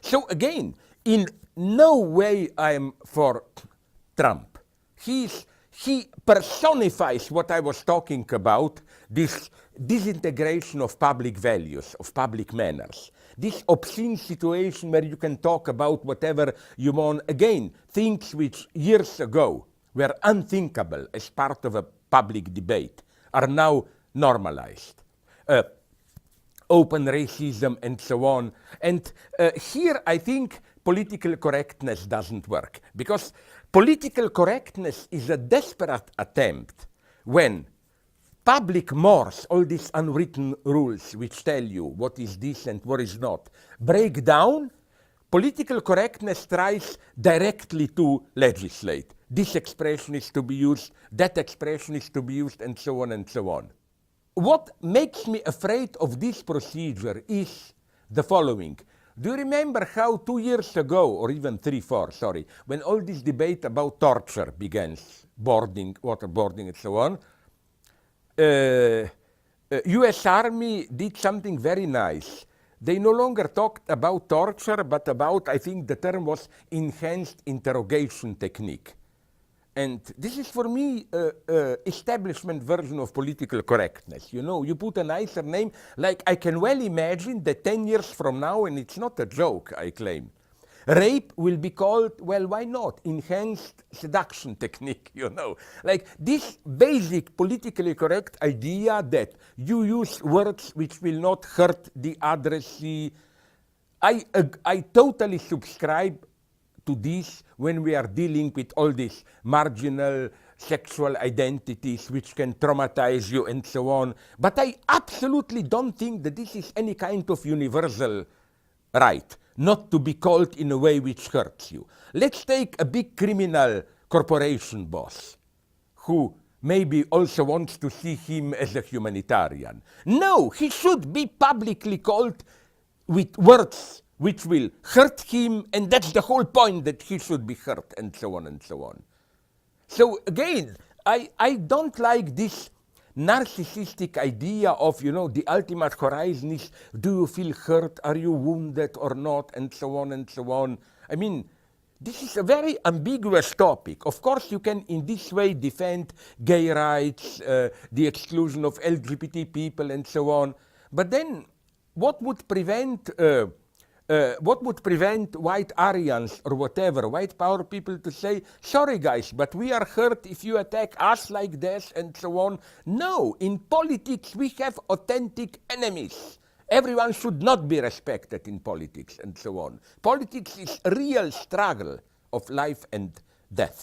So again, in no way I'm for Trump. He personifies what I was talking about, this disintegration of public values, of public manners. This obscene situation where you can talk about whatever you want. Again, things which years ago were unthinkable as part of a public debate are now normalized. Open racism and so on. And here I think political correctness doesn't work, because political correctness is a desperate attempt when public mores, all these unwritten rules which tell you what is decent, what is not, break down. Political correctness tries directly to legislate. This expression is to be used, that expression is to be used, and so on and so on. What makes me afraid of this procedure is the following. Do you remember how 2 years ago, or even 3, 4, sorry, when all this debate about torture begins, boarding, waterboarding, and so on, US Army did something very nice. They no longer talked about torture, but about, I think the term was enhanced interrogation technique. And this is for me establishment version of political correctness. You know, you put a nicer name, like I can well imagine that 10 years from now, and it's not a joke, I claim, rape will be called, well, why not? Enhanced seduction technique, you know. Like this basic politically correct idea that you use words which will not hurt the addressee. I totally subscribe to this when we are dealing with all these marginal sexual identities which can traumatize you and so on. But I absolutely don't think that this is any kind of universal right, not to be called in a way which hurts you. Let's take a big criminal corporation boss who maybe also wants to see him as a humanitarian. No, he should be publicly called with words which will hurt him, and that's the whole point, that he should be hurt, and so on and so on. So again, I don't like this narcissistic idea of, you know, the ultimate horizon is, do you feel hurt, are you wounded or not, and so on and so on. I mean, this is a very ambiguous topic. Of course, you can in this way defend gay rights, the exclusion of LGBT people, and so on. But then, what would prevent white Aryans or whatever, white power people to say, sorry guys, but we are hurt if you attack us like this and so on? No, in politics we have authentic enemies. Everyone should not be respected in politics and so on. Politics is a real struggle of life and death.